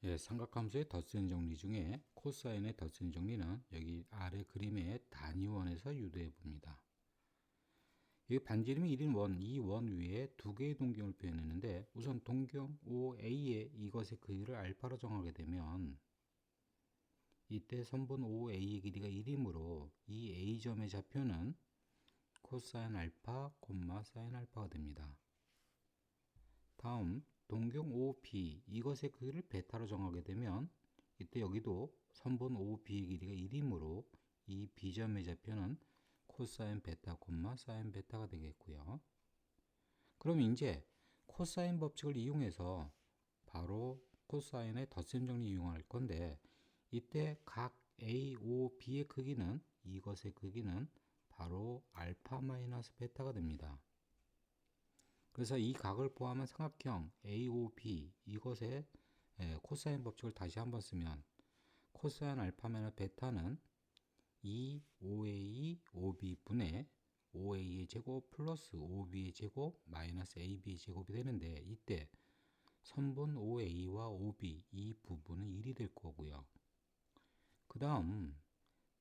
예, 삼각함수의 덧셈 정리 중에 코사인의 덧셈 정리는 여기 아래 그림의 단위원에서 유도해 봅니다. 여기 반지름이 1인 원, 이 원 위에 두 개의 동경을 표현했는데 우선 동경 OA의 이것의 크기를 알파로 정하게 되면 이때 선분 OA의 길이가 1이므로 이 A점의 좌표는 코사인 알파, 사인 알파가 됩니다. 다음 동경 OB 이것의 크기를 베타로 정하게 되면 이때 여기도 선분 OB의 길이가 1이므로 이 B점의 좌표는 코사인 베타, 사인 베타가 되겠고요. 그럼 이제 코사인 법칙을 이용해서 바로 코사인의 덧셈 정리 이용할 건데 이때 각 A, O, B의 크기는 이것의 크기는 바로 알파 마이너스 베타가 됩니다. 그래서 이 각을 포함한 삼각형 AOB 이것의 코사인 법칙을 다시 한번 쓰면 코사인 알파 마이너스 베타는 2OA OB 분의 OA의 제곱 플러스 OB의 제곱 마이너스 AB의 제곱이 되는데 이때 선분 OA와 OB 이 부분은 1이 될 거고요. 그 다음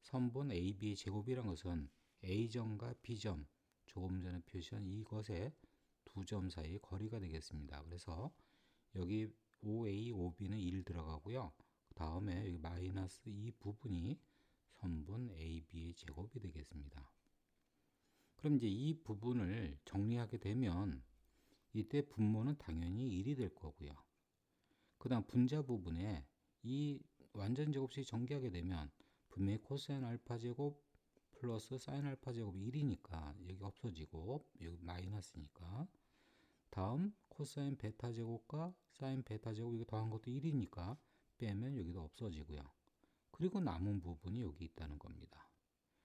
선분 AB의 제곱이란 것은 A점과 B점 조금 전에 표시한 이것의 두 점 사이의 거리가 되겠습니다. 그래서 여기 OA, OB는 1 들어가고요. 그 다음에 여기 마이너스 이 부분이 선분 AB의 제곱이 되겠습니다. 그럼 이제 이 부분을 정리하게 되면 이때 분모는 당연히 1이 될 거고요. 그 다음 분자 부분에 이 완전 제곱식이 전개하게 되면 분명히 코사인 알파 제곱 플러스 사인 알파 제곱이 1이니까 여기 없어지고 여기 마이너스니까 다음 코사인 베타 제곱과 사인 베타 제곱 이거 더한 것도 1이니까 빼면 여기도 없어지고요. 그리고 남은 부분이 여기 있다는 겁니다.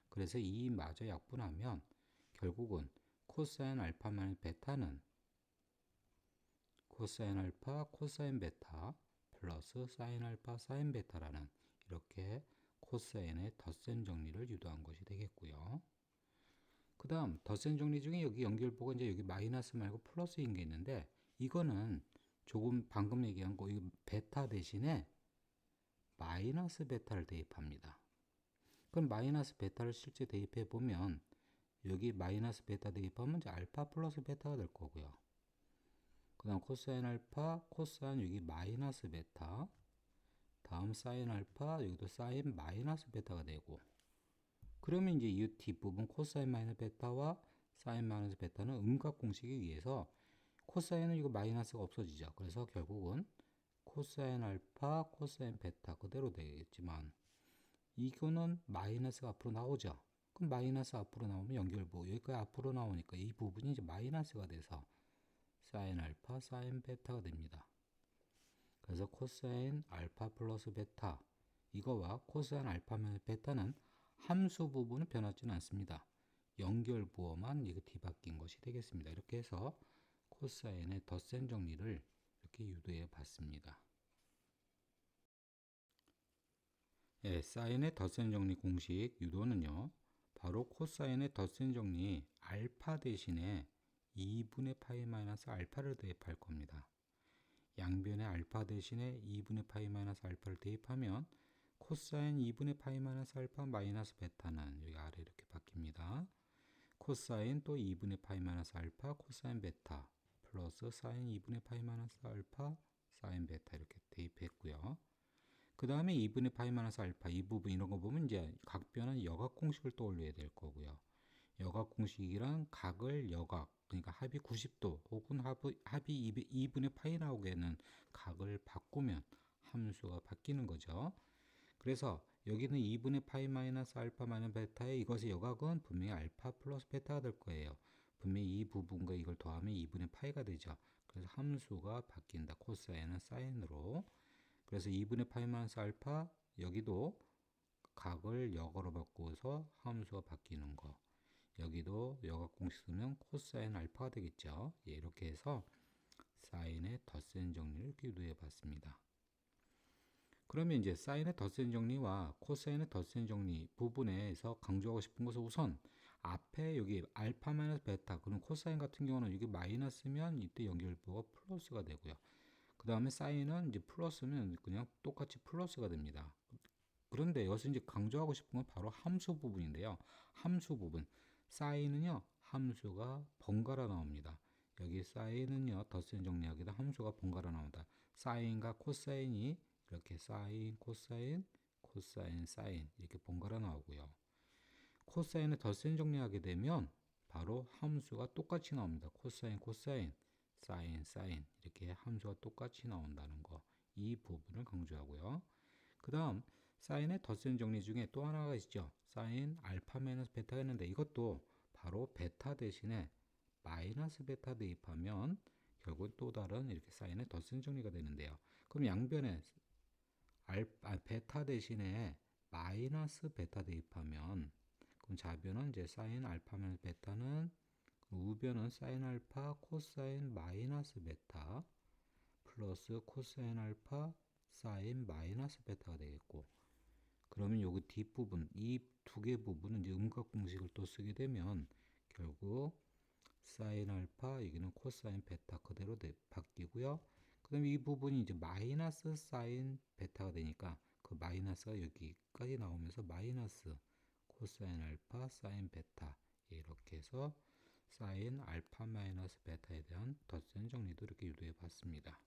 그래서 이 마저 약분하면 결국은 코사인 알파 마이너스 베타는 코사인 알파 코사인 베타 플러스 사인 알파 사인 베타라는 이렇게 코사인의 덧셈 정리를 유도한 것이 되겠고요. 그 다음 덧셈 정리 중에 여기 연결부가 이제 여기 마이너스 말고 플러스인 게 있는데 이거는 조금 방금 얘기한 거 이거 베타 대신에 마이너스 베타를 대입합니다. 그럼 마이너스 베타를 실제 대입해 보면 여기 마이너스 베타 대입하면 이제 알파 플러스 베타가 될 거고요. 그 다음 코사인 알파 코사인 여기 마이너스 베타 다음 사인 알파 여기도 사인 마이너스 베타가 되고 그러면 이제 이 뒷부분 코사인 마이너스 베타와 사인 마이너스 베타는 음각 공식에 의해서 코사인은 이거 마이너스가 없어지죠. 그래서 결국은 코사인 알파 코사인 베타 그대로 되겠지만 이거는 마이너스가 앞으로 나오죠. 그럼 마이너스 앞으로 나오면 연결부 여기까지 앞으로 나오니까 이 부분이 이제 마이너스가 돼서 사인 알파 사인 베타가 됩니다. 그래서 코사인 알파 플러스 베타 이거와 코사인 알파 마이너스 베타는 함수 부분은 변하지는 않습니다. 연결부호만 이거 뒤바뀐 것이 되겠습니다. 이렇게 해서 코사인의 덧셈 정리를 이렇게 유도해 봤습니다. 예, 사인의 덧셈 정리 공식 유도는요. 바로 코사인의 덧셈 정리 알파 대신에 2분의 파이 마이너스 알파를 대입할 겁니다. 양변에 알파 대신에 2분의 파이 마이너스 알파를 대입하면 코사인 2분의 파이 마이너스 알파 마이너스 베타는 여기 아래 이렇게 바뀝니다. 코사인 또 2분의 파이 마이너스 알파 코사인 베타 플러스 사인 2분의 파이 마이너스 알파 사인 베타 이렇게 대입했고요. 그 다음에 2분의 파이 마이너스 알파 이 부분 이런 거 보면 이제 각변은 여각 공식을 떠올려야 될 거고요. 여각 공식이란 각을 여각 그러니까 합이 90도 혹은 합이 2분의 파이 나오게는 각을 바꾸면 함수가 바뀌는 거죠. 그래서 여기는 2분의 파이 마이너스 알파 마이너스 베타의 이것의 여각은 분명히 알파 플러스 베타가 될 거예요. 분명히 이 부분과 이걸 더하면 2분의 파이가 되죠. 그래서 함수가 바뀐다. 코사인은 사인으로. 그래서 2분의 파이 마이너스 알파 여기도 각을 역으로 바꾸어서 함수가 바뀌는 거. 여기도 여각 공식 쓰면 코사인 알파가 되겠죠. 예, 이렇게 해서 사인의 덧셈 정리를 유도해 봤습니다. 그러면 이제 사인의 덧셈 정리와 코사인의 덧셈 정리 부분에서 강조하고 싶은 것은 우선 앞에 여기 알파 마이너스 베타 그럼 코사인 같은 경우는 여기 마이너스면 이때 연결부가 플러스가 되고요. 그 다음에 사인은 이제 플러스면 그냥 똑같이 플러스가 됩니다. 그런데 여기서 이제 강조하고 싶은 건 바로 함수 부분인데요. 함수 부분. 사인은요, 함수가 번갈아 나옵니다. 여기 사인은요, 덧셈 정리하기도 함수가 번갈아 나온다. 사인과 코사인이 이렇게 사인, 코사인, 코사인, 사인 이렇게 번갈아 나오고요. 코사인을 덧셈 정리하게 되면 바로 함수가 똑같이 나옵니다. 코사인, 코사인, 사인, 사인 이렇게 함수가 똑같이 나온다는 거. 이 부분을 강조하고요. 그 다음 사인의 덧셈 정리 중에 또 하나가 있죠. 사인 알파 마이너스 베타가 있는데 이것도 바로 베타 대신에 마이너스 베타 대입하면 결국 또 다른 이렇게 사인의 덧셈 정리가 되는데요. 그럼 양변에 베타 대신에 마이너스 베타 대입하면 그럼 좌변은 이제 사인 알파 마이너스 베타는 우변은 사인 알파 코사인 마이너스 베타 플러스 코사인 알파 사인 마이너스 베타가 되겠고, 그러면 여기 뒷부분 이 두 개 부분은 이제 음각 공식을 또 쓰게 되면 결국 사인 알파 여기는 코사인 베타 그대로 바뀌고요. 그 다음에 이 부분이 이제 마이너스 사인 베타가 되니까 그 마이너스가 여기까지 나오면서 마이너스 코사인 알파 사인 베타 이렇게 해서 사인 알파 마이너스 베타에 대한 덧셈 정리도 이렇게 유도해 봤습니다.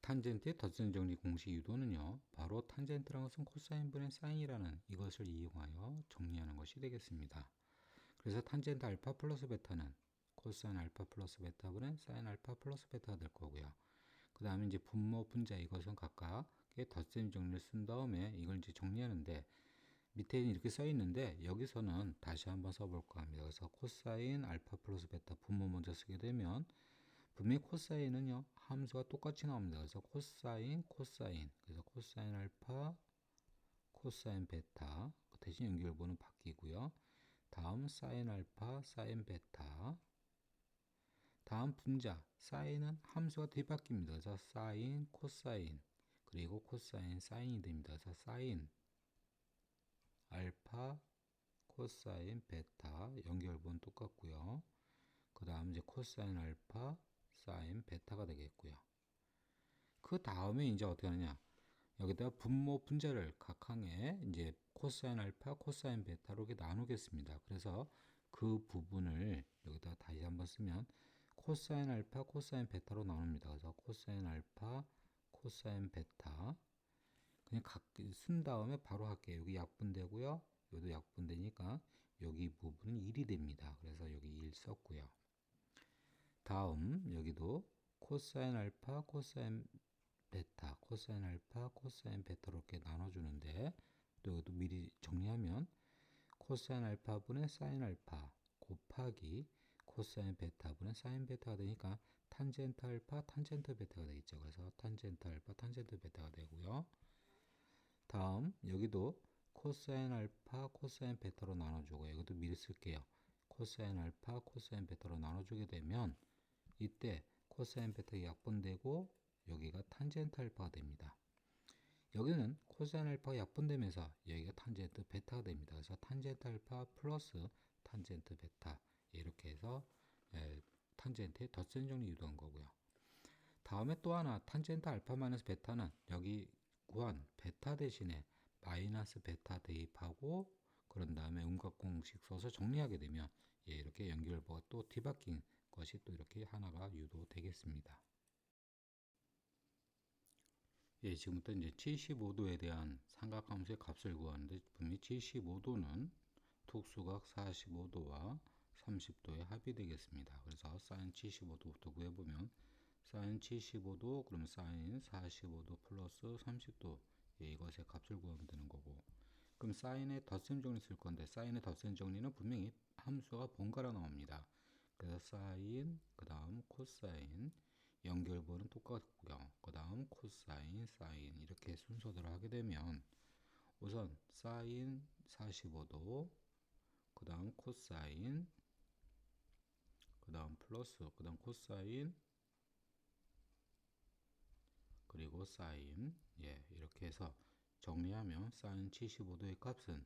탄젠트의 덧셈 정리 공식 유도는요, 바로 탄젠트라는 것은 코사인분의 사인이라는 이것을 이용하여 정리하는 것이 되겠습니다. 그래서 탄젠트 알파 플러스 베타는 코사인 알파 플러스 베타분의 사인 알파 플러스 베타가 될 거고요. 그 다음에 이제 분모 분자 이것은 각각의 덧셈 정리를 쓴 다음에 이걸 이제 정리하는데, 밑에는 이렇게 써 있는데 여기서는 다시 한번 써볼까 합니다. 그래서 코사인 알파 플러스 베타 분모 먼저 쓰게 되면 분명히 코사인은요 함수가 똑같이 나옵니다. 그래서 코사인 코사인, 그래서 코사인 알파 코사인 베타 대신 연결번호는 바뀌고요. 다음 사인 알파 사인 베타, 다음 분자 사인은 함수가 뒤바뀝니다. 그래서 사인 코사인 그리고 코사인 사인이 됩니다. 그래서 사인 알파 코사인 베타 연결번 똑같고요. 그 다음 이제 코사인 알파 사인 베타가 되겠고요. 그 다음에 이제 어떻게 하느냐, 여기다가 분모 분자를 각항에 이제 코사인 알파 코사인 베타로 이렇게 나누겠습니다. 그래서 그 부분을 여기다가 다시 한번 쓰면 코사인 알파 코사인 베타로 나눕니다. 그래서 코사인 알파 코사인 베타 그냥 쓴 다음에 바로 할게요. 여기 약분되고요. 여기도 약분되니까 여기 부분은 1이 됩니다. 그래서 여기 1 썼고요. 다음 여기도 코사인 알파 코사인 베타 코사인 알파 코사인 베타로 이렇게 나눠주는데, 또 여기도 미리 정리하면 코사인 알파분의 사인 알파 곱하기 코사인 베타분의 사인 베타가 되니까 탄젠트 알파 탄젠트 베타가 되겠죠. 그래서 탄젠트 알파 탄젠트 베타가 되고요. 다음 여기도 코사인 알파 코사인 베타로 나눠주고, 여기도 미리 쓸게요. 코사인 알파 코사인 베타로 나눠주게 되면 이때 코사인 베타가 약분되고 여기가 탄젠트 알파가 됩니다. 여기는 코사인 알파가 약분되면서 여기가 탄젠트 베타가 됩니다. 그래서 탄젠트 알파 플러스 탄젠트 베타 이렇게 해서 탄젠트의 덧셈 정리 유도한 거고요. 다음에 또 하나 탄젠트 알파 마이너스 베타는 여기 구한 베타 대신에 마이너스 베타 대입하고 그런 다음에 음각 공식 써서 정리하게 되면 이렇게 연결부가 또 뒤바뀐 것이 또 이렇게 하나가 유도되겠습니다. 지금부터 이제 75도에 대한 삼각함수의 값을 구하는데, 분명히 75도는 특수각 45도와 30도의 합이 되겠습니다. 그래서 사인 75도부터 구해보면 사인 75도 그러면 사인 45도 플러스 30도 이것의 값을 구하면 되는 거고, 그럼 사인의 덧셈 정리 쓸 건데 사인의 덧셈 정리는 분명히 함수가 번갈아 나옵니다. 그래서 사인 그 다음 코사인 연결번은 똑같고요. 그 다음 코사인 사인 이렇게 순서대로 하게 되면 우선 사인 45도 그 다음 코사인 그 다음 플러스 그 다음 코사인 그리고 사인 이렇게 해서 정리하면 사인 75도의 값은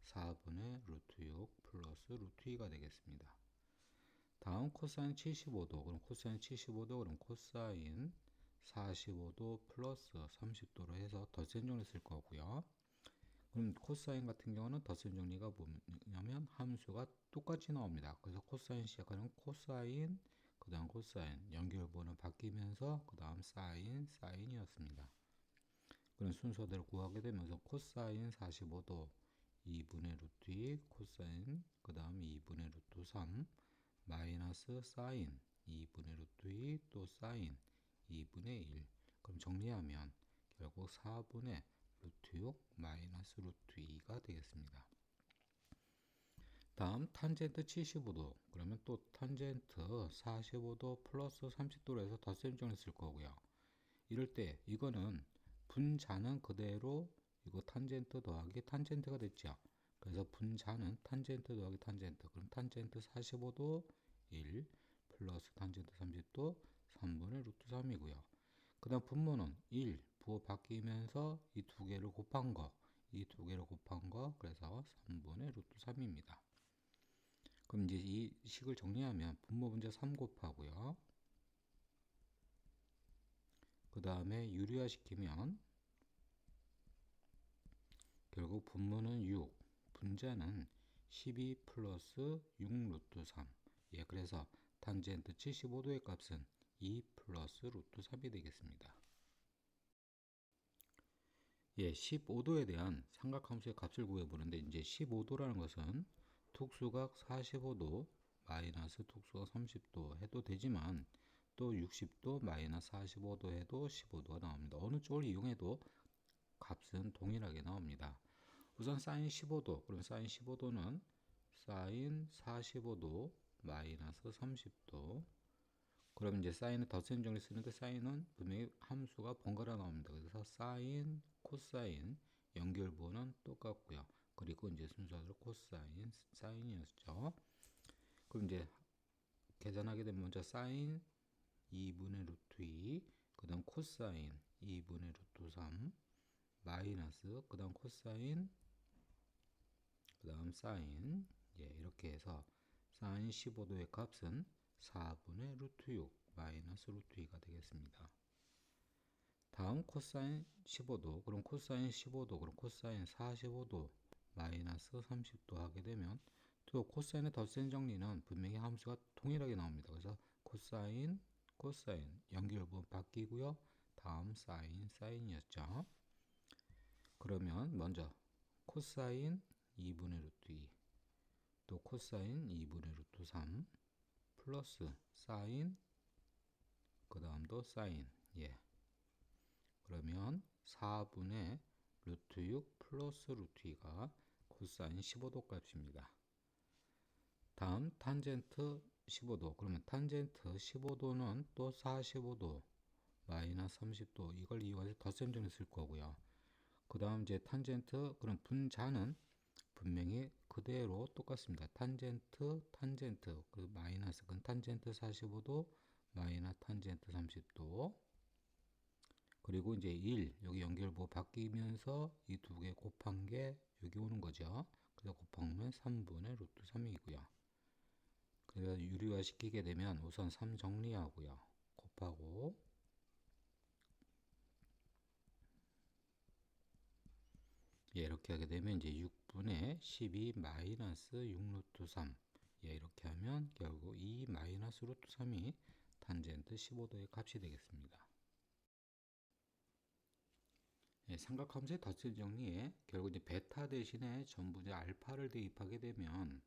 4분의 루트 6 플러스 루트 2가 되겠습니다. 다음 코사인 75도. 그럼 코사인 75도, 그럼 코사인 45도 플러스 30도로 해서 덧셈 정리 쓸 거고요. 그럼 코사인 같은 경우는 덧셈 정리가 뭐냐면 함수가 똑같이 나옵니다. 그래서 코사인 시작하는 코사인, 그 다음 코사인, 연결번호 바뀌면서 그 다음 사인이었습니다. 그럼 순서대로 구하게 되면서 코사인 45도 2분의 루트 2, 코사인 그 다음 2분의 루트 3, 마이너스 사인 2분의 루트 2, 또 사인 2분의 1. 그럼 정리하면 결국 4분의 루트 6 마이너스 루트 2가 되겠습니다. 다음 탄젠트 75도. 그러면 또 탄젠트 45도 플러스 30도로 해서 덧셈 정리 쓸 거고요. 이럴 때 이거는 분자는 그대로 이거 탄젠트 더하기 탄젠트가 됐죠. 그래서 분자는 탄젠트 더하기 탄젠트. 그럼 탄젠트 45도 1 플러스 탄젠트 30도 3분의 루트 3이고요. 그 다음 분모는 1 부호 바뀌면서 이 두 개를 곱한 거, 이 두 개를 곱한 거, 그래서 3분의 루트 3입니다. 그럼 이제 이 식을 정리하면 분모 분자 3 곱하고요. 그 다음에 유리화 시키면 결국 분모는 6, 분자는 12 플러스 6 루트 3. 예, 그래서 탄젠트 75도의 값은 2 플러스 루트 3이 되겠습니다. 예, 15도에 대한 삼각함수의 값을 구해보는데, 이제 15도라는 것은 특수각 45도 마이너스 특수각 30도 해도 되지만, 또 60도 마이너스 45도 해도 15도가 나옵니다. 어느 쪽을 이용해도 값은 동일하게 나옵니다. 우선 사인 15도, 그럼 사인 15도는 사인 45도 마이너스 30도. 그럼 이제 사인은 덧셈 정리 쓰는데 사인은 분명히 함수가 번갈아 나옵니다. 그래서 사인, 코사인, 연결부호는 똑같고요. 그리고 이제 순서대로 코사인, 사인이었죠. 그럼 이제 계산하게 되면 먼저 사인 2분의 루트 2, 그 다음 코사인 2분의 루트 3, 마이너스, 그 다음 코사인, 그 다음 사인, 예, 이렇게 해서 사인 15도의 값은 4분의 루트 6 마이너스 루트 2가 되겠습니다. 다음 코사인 15도, 그럼 코사인 15도, 그럼 코사인 45도 마이너스 30도 하게 되면 또 코사인의 덧셈 정리는 분명히 함수가 동일하게 나옵니다. 그래서 코사인, 코사인 연결부분 바뀌고요. 다음 사인, 사인이었죠. 그러면 먼저 코사인 2분의 루트 2, 또 코사인 2분의 루트 3 플러스 사인, 그 다음도 사인. 예. 그러면 4분의 루트 6 플러스 루트 2가 코사인 15도 값입니다. 다음 탄젠트 15도. 그러면 탄젠트 15도는 또 45도 마이너스 30도, 이걸 이용해서 덧셈 정리 쓸 거고요. 그 다음 이제 탄젠트, 그럼 분자는 분명히 그대로 똑같습니다. 탄젠트, 그 마이너스, 그 탄젠트 45도 마이너스 탄젠트 30도. 그리고 이제 1, 여기 연결부 바뀌면서 이 두 개 곱한 게 여기 오는 거죠. 그래서 곱하면 3분의 루트 3이고요. 그래서 유리화 시키게 되면 우선 3 정리하고요. 곱하고, 예, 이렇게 하게 되면 이제 6분의 12 마이너스 6 루트 3. 예, 이렇게 하면 결국 2 마이너스 루트 3이 탄젠트 15도의 값이 되겠습니다. 예, 삼각함수의 덧셈 정리에 결국 이제 베타 대신에 전부 이제 알파를 대입하게 되면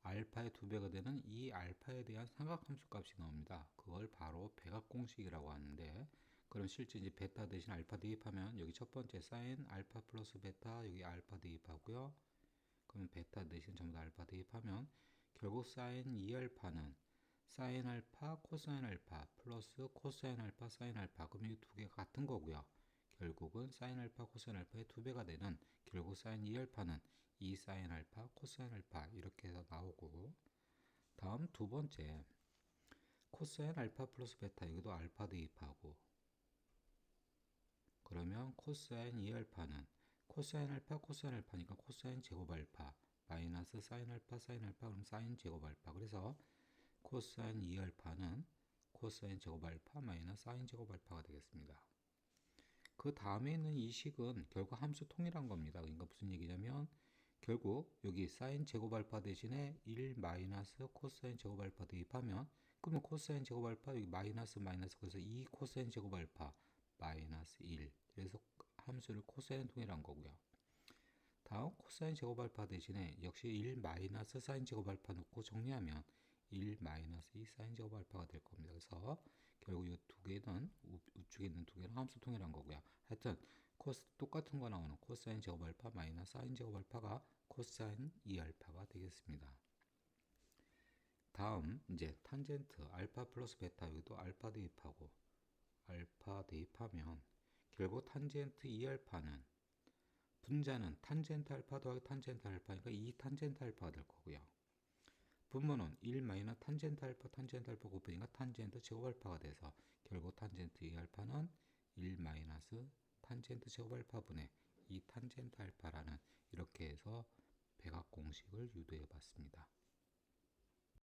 알파의 2배가 되는 이 알파에 대한 삼각함수 값이 나옵니다. 그걸 바로 백악공식이라고 하는데, 그럼 실제 이제 베타 대신 알파 대입하면 여기 첫 번째 사인 알파 플러스 베타, 여기 알파 대입하고요. 그러면 베타 대신 전부 다 알파 대입하면 결국 사인 2알파는 사인 알파 코사인 알파 플러스 코사인 알파 사인 알파, 그럼 이 두 개가 같은 거고요. 결국은 사인 알파 코사인 알파의 2배가 되는 결국 사인 2알파는 2 사인 알파 코사인 알파, 이렇게 해서 나오고, 다음 두 번째 코사인 알파 플러스 베타, 여기도 알파 대입하고, 그러면 코사인 2알파는 코사인 알파 코사인 알파니까 코사인 제곱 알파 마이너스 사인 알파 사인 알파, 그럼 사인 제곱 알파. 그래서 코사인 2알파는 코사인 제곱 알파 마이너스 사인 제곱 알파가 되겠습니다. 그 다음에 있는 이 식은 결국 함수 통일한 겁니다. 그러니까 무슨 얘기냐면 결국 여기 사인 제곱 알파 대신에 1 마이너스 코사인 제곱 알파 대입하면 그러면 코사인 제곱 알파 여기 마이너스 그래서 2 코사인 제곱 알파 마이너스 1. 그래서 함수를 코사인 통일한 거고요. 다음 코사인 제곱 알파 대신에 역시 1 마이너스 사인 제곱 알파 넣고 정리하면 1 마이너스 2 사인 제곱 알파가 될 겁니다. 그래서 결국 이 두 개는 우측에 있는 두 개는 함수 통일한 거고요. 하여튼 똑같은 거 나오는 코사인 제곱 알파 마이너스 사인 제곱 알파가 코사인 2알파가 되겠습니다. 다음 이제 탄젠트 알파 플러스 베타 여기도 알파 대입하고 알파 대입하면 결국 탄젠트 2알파는 분자는 탄젠트 알파 더하기 탄젠트 알파니까 2 탄젠트 알파가 될 거고요. 분모는 1 마이너스 탄젠트 알파 곱하니까 탄젠트 제곱 알파가 돼서 결국 탄젠트 2알파는 1 마이너스 탄젠트 제곱 알파분의 2 탄젠트 알파라는 이렇게 해서 백악 공식을 유도해 봤습니다.